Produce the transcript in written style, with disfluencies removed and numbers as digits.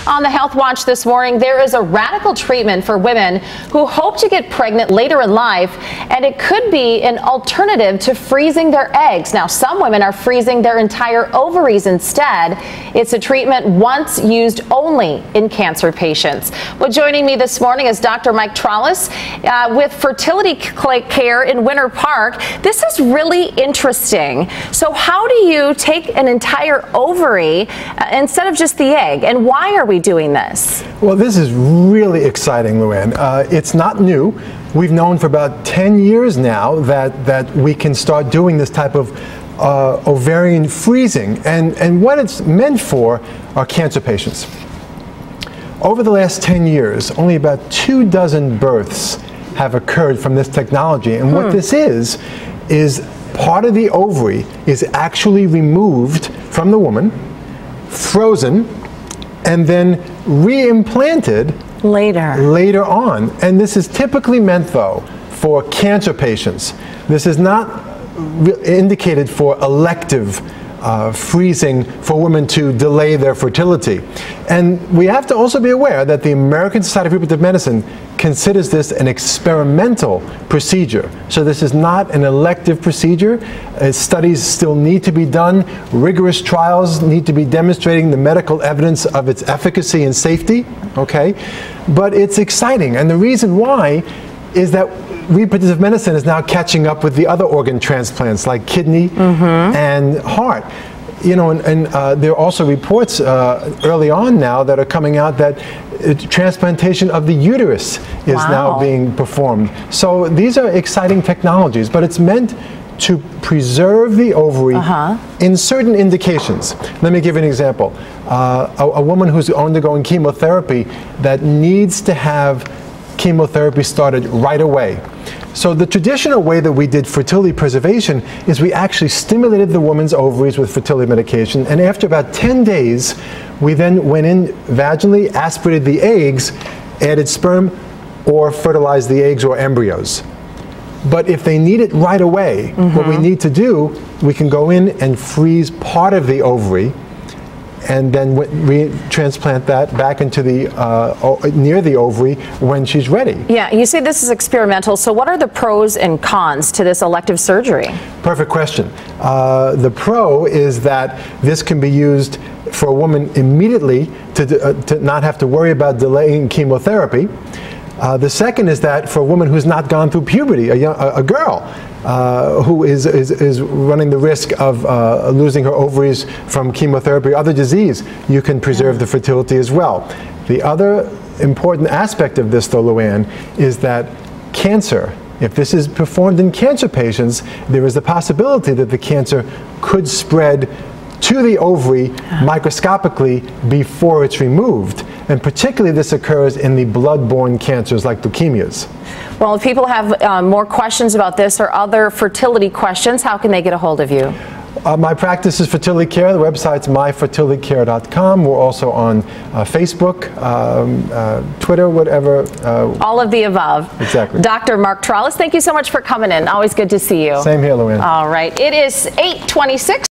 On the Health Watch this morning, there is a radical treatment for women who hope to get pregnant later in life, and it could be an alternative to freezing their eggs. Now, some women are freezing their entire ovaries instead. It's a treatment once used only in cancer patients. Well, joining me this morning is Dr. Mike Trolice with Fertility Care in Winter Park. This is really interesting. So how do you take an entire ovary instead of just the egg, and why are we doing this? Well, this is really exciting, Luann. It's not new. We've known for about 10 years now that we can start doing this type of ovarian freezing, and what it's meant for are cancer patients. Over the last 10 years, only about 24 births have occurred from this technology, and what this is part of the ovary is actually removed from the woman, frozen, and then reimplanted later on. And this is typically meant, though, for cancer patients. This is not indicated for elective freezing for women to delay their fertility. And we have to also be aware that the American Society of Reproductive Medicine considers this an experimental procedure. So this is not an elective procedure. Studies still need to be done. Rigorous trials need to be demonstrating the medical evidence of its efficacy and safety, okay? But it's exciting, and the reason why is that reproductive medicine is now catching up with the other organ transplants like kidney and heart. You know, and there are also reports early on now that are coming out that transplantation of the uterus is now being performed. So these are exciting technologies, but it's meant to preserve the ovary in certain indications. Let me give you an example. A woman who's undergoing chemotherapy that needs to have chemotherapy started right away. So the traditional way that we did fertility preservation is we actually stimulated the woman's ovaries with fertility medication, and after about 10 days, we then went in vaginally, aspirated the eggs, added sperm, or fertilized the eggs or embryos. But if they need it right away, what we need to do, we can go in and freeze part of the ovary, and then transplant that back into the near the ovary when she's ready. Yeah, you say this is experimental, so what are the pros and cons to this elective surgery? Perfect question. The pro is that this can be used for a woman immediately to not have to worry about delaying chemotherapy. The second is that for a woman who's not gone through puberty, a girl who is running the risk of losing her ovaries from chemotherapy or other disease, you can preserve the fertility as well. The other important aspect of this, though, Luann, is that cancer, if this is performed in cancer patients, there is the possibility that the cancer could spread to the ovary microscopically before it's removed. And particularly this occurs in the blood-borne cancers like leukemias. Well, if people have more questions about this or other fertility questions, how can they get a hold of you? My practice is Fertility Care. The website's myfertilitycare.com. We're also on Facebook, Twitter, whatever. All of the above. Exactly. Dr. Mark Trolice, thank you so much for coming in. Always good to see you. Same here, Luann. All right. It is 8:26.